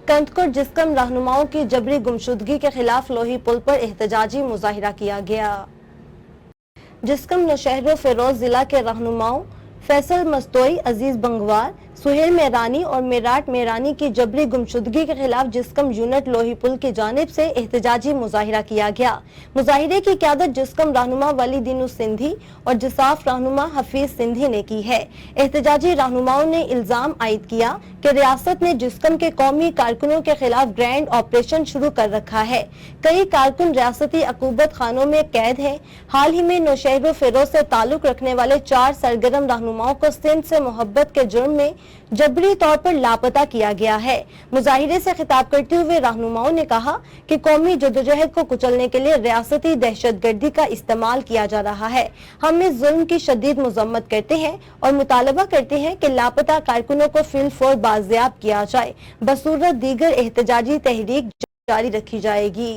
कंदकुर जिस्कम रहनुमाओं की जबरी गुमशुदगी के खिलाफ लोही पुल पर एहतजाजी मुजाहिरा किया गया। जिस्कम नौशहर फिरोज जिला के रहनुमाओं फैसल मस्तोई, अजीज बंगवार, सुहेल मेरानी और मेराट मेरानी की जबरी गुमशुदगी के खिलाफ जिस्कम यूनिट लोही पुल की जानिब से एहतजाजी मुजाहिरा किया गया। मुजाहिरे की क़यादत जिस्कम रहनुमा वली दीनु सिंधी और जिसाफ रहनुमा हफीज सिंधी ने की है। एहतजाजी रहनुमाओं ने इल्जाम आयद किया कि रियासत ने जिस्कम के कौमी कारकुनों के खिलाफ ग्रैंड ऑपरेशन शुरू कर रखा है। कई कारकुन रियासती अकूबत खानों में कैद है। हाल ही में नौशहर फिरोज से ताल्लुक रखने वाले 4 सरगर्म रहनुमाओं को सिंध से मोहब्बत के जुर्म में जबरी तौर पर लापता किया गया है। मुजाहिरे से खिताब करते हुए रहनुमाओं ने कहा कि कौमी जदोजहद को कुचलने के लिए रियासती दहशतगर्दी का इस्तेमाल किया जा रहा है। हम इस जुल्म की शदीद मजम्मत करते हैं और मुतालबा करते हैं कि लापता कारकुनों को फिलफौर बाजियाब किया जाए। बसूरत दीगर एहतजाजी तहरीक जारी रखी जाएगी।